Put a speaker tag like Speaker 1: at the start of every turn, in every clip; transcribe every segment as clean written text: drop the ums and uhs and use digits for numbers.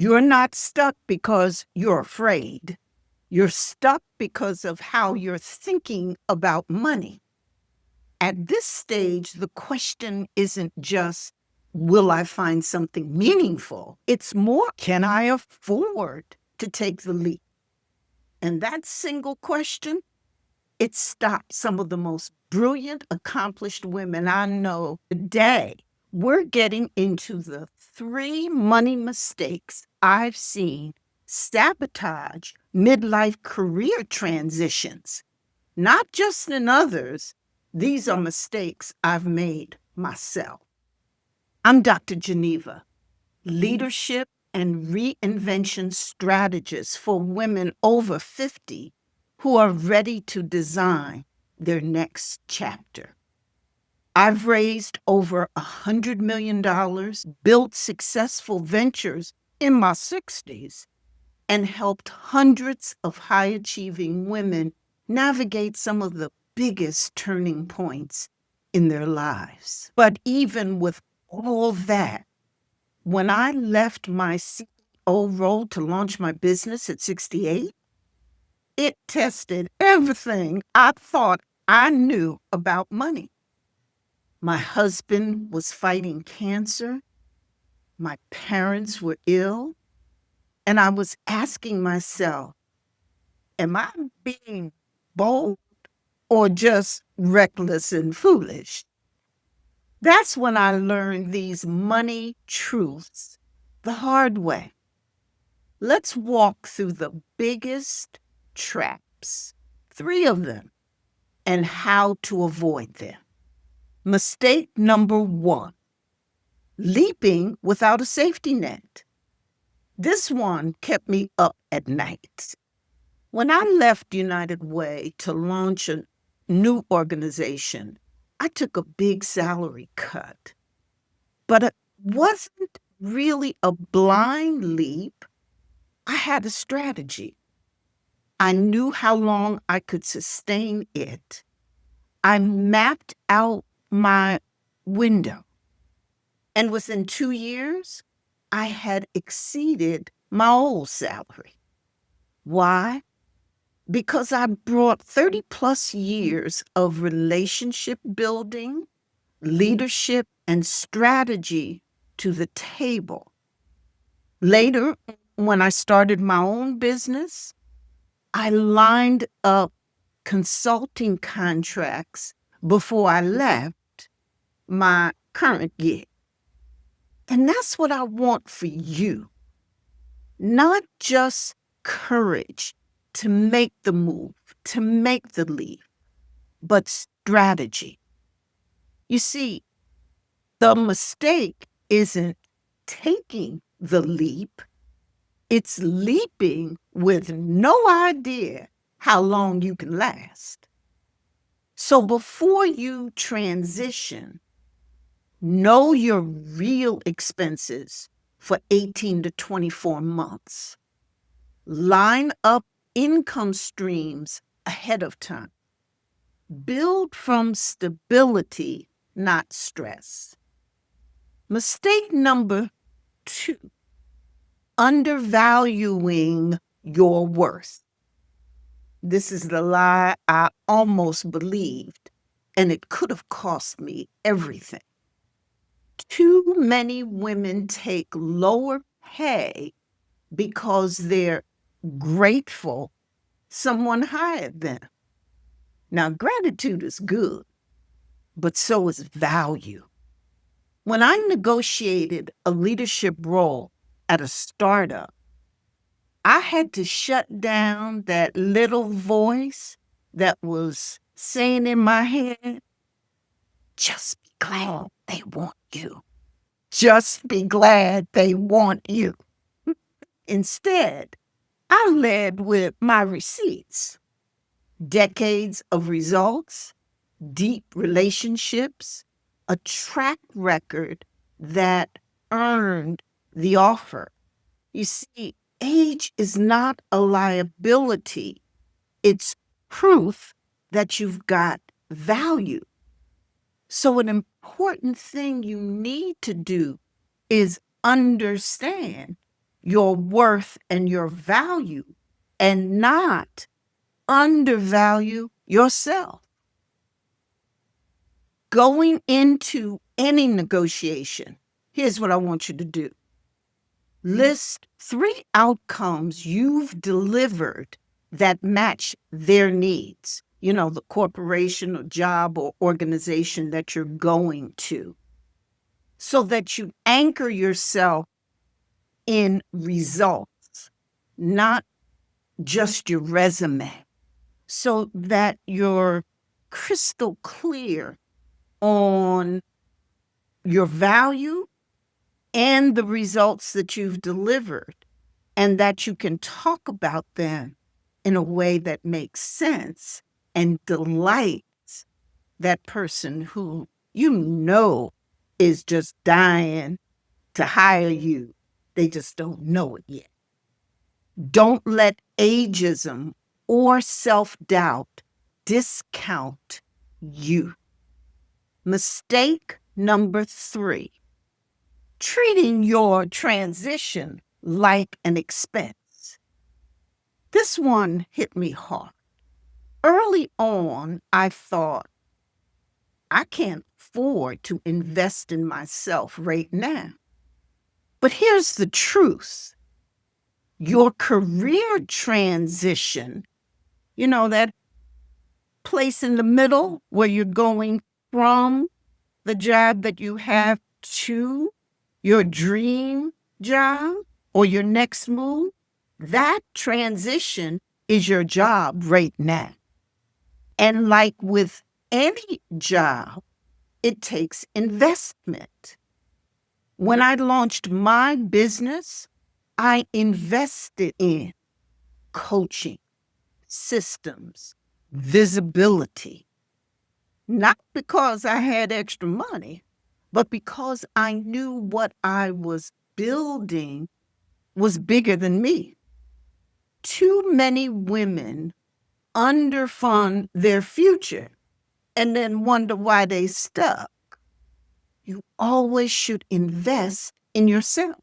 Speaker 1: You're not stuck because you're afraid. You're stuck because of how you're thinking about money. At this stage, the question isn't just, will I find something meaningful? It's more, can I afford to take the leap? And that single question, it stopped some of the most brilliant, accomplished women I know today. We're getting into the 3 money mistakes I've seen sabotage midlife career transitions, not just in others. These are mistakes I've made myself. I'm Dr. Geneva, leadership and reinvention strategist for women over 50 who are ready to design their next chapter. I've raised over $100 million, built successful ventures in my 60s, and helped hundreds of high-achieving women navigate some of the biggest turning points in their lives. But even with all that, when I left my CEO role to launch my business at 68, it tested everything I thought I knew about money. My husband was fighting cancer. My parents were ill. And I was asking myself, am I being bold or just reckless and foolish? That's when I learned these money truths the hard way. Let's walk through the biggest traps, 3 of them, and how to avoid them. Mistake number 1, leaping without a safety net. This one kept me up at night. When I left United Way to launch a new organization, I took a big salary cut. But it wasn't really a blind leap. I had a strategy. I knew how long I could sustain it. I mapped out my window. And within 2 years, I had exceeded my old salary. Why? Because I brought 30 plus years of relationship building, leadership, and strategy to the table. Later, when I started my own business, I lined up consulting contracts before I left my current gig. And that's what I want for you. Not just courage to make the move, to make the leap, but strategy. You see, the mistake isn't taking the leap, it's leaping with no idea how long you can last. So before you transition, know your real expenses for 18 to 24 months. Line up income streams ahead of time. Build from stability, not stress. Mistake number 2, undervaluing your worth. This is the lie I almost believed, and it could have cost me everything. Too many women take lower pay because they're grateful someone hired them. Now, gratitude is good, but so is value. When I negotiated a leadership role at a startup, I had to shut down that little voice that was saying in my head, just be glad they want you. Just be glad they want you. Instead, I led with my receipts, decades of results, deep relationships, a track record that earned the offer. You see, age is not a liability. It's proof that you've got value. So an important thing you need to do is understand your worth and your value and not undervalue yourself. Going into any negotiation, here's what I want you to do. List 3 outcomes you've delivered that match their needs. You know, the corporation or job or organization that you're going to, so that you anchor yourself in results, not just your resume, so that you're crystal clear on your value and the results that you've delivered, and that you can talk about them in a way that makes sense and delights that person who you know is just dying to hire you. They just don't know it yet. Don't let ageism or self-doubt discount you. Mistake number 3, treating your transition like an expense. This one hit me hard. Early on, I thought, I can't afford to invest in myself right now. But here's the truth. Your career transition, you know, that place in the middle where you're going from the job that you have to your dream job or your next move, that transition is your job right now. And like with any job, it takes investment. When I launched my business, I invested in coaching, systems, visibility, not because I had extra money, but because I knew what I was building was bigger than me. Too many women underfund their future and then wonder why they stuck. You always should invest in yourself.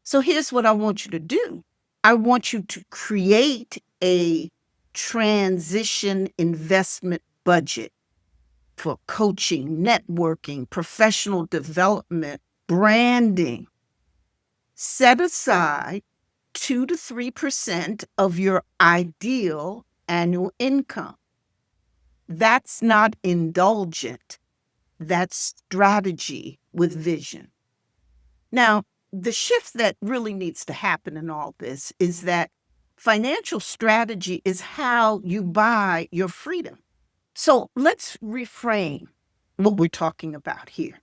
Speaker 1: So here's what I want you to do. I want you to create a transition investment budget for coaching, networking, professional development, branding. Set aside 2 to 3% of your ideal annual income. That's not indulgent. That's strategy with vision. Now, the shift that really needs to happen in all this is that financial strategy is how you buy your freedom. So let's reframe what we're talking about here.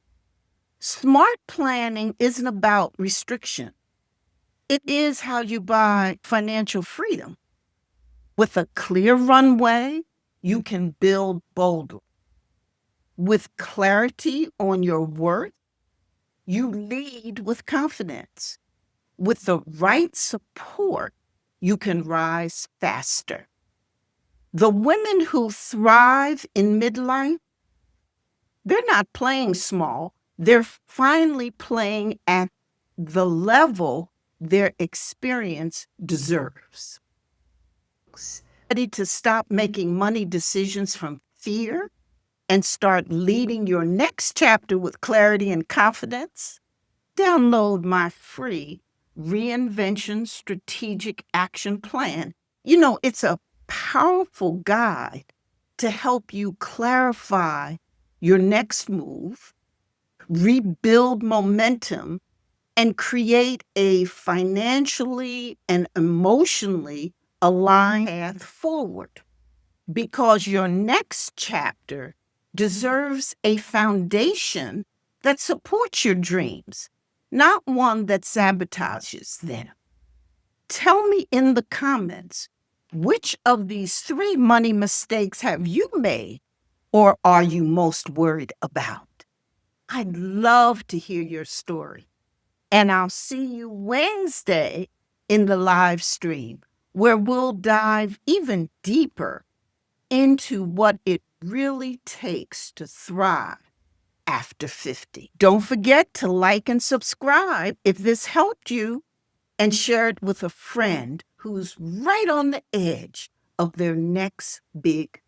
Speaker 1: Smart planning isn't about restriction. It is how you buy financial freedom. With a clear runway, you can build boldly. With clarity on your worth, you lead with confidence. With the right support, you can rise faster. The women who thrive in midlife, they're not playing small. They're finally playing at the level their experience deserves. Ready to stop making money decisions from fear and start leading your next chapter with clarity and confidence? Download my free Reinvention Strategic Action Plan. You know, it's a powerful guide to help you clarify your next move, rebuild momentum, and create a financially and emotionally aligned path forward. Because your next chapter deserves a foundation that supports your dreams, not one that sabotages them. Tell me in the comments, which of these 3 money mistakes have you made or are you most worried about? I'd love to hear your story. And I'll see you Wednesday in the live stream, where we'll dive even deeper into what it really takes to thrive after 50. Don't forget to like and subscribe if this helped you. and share it with a friend who's right on the edge of their next big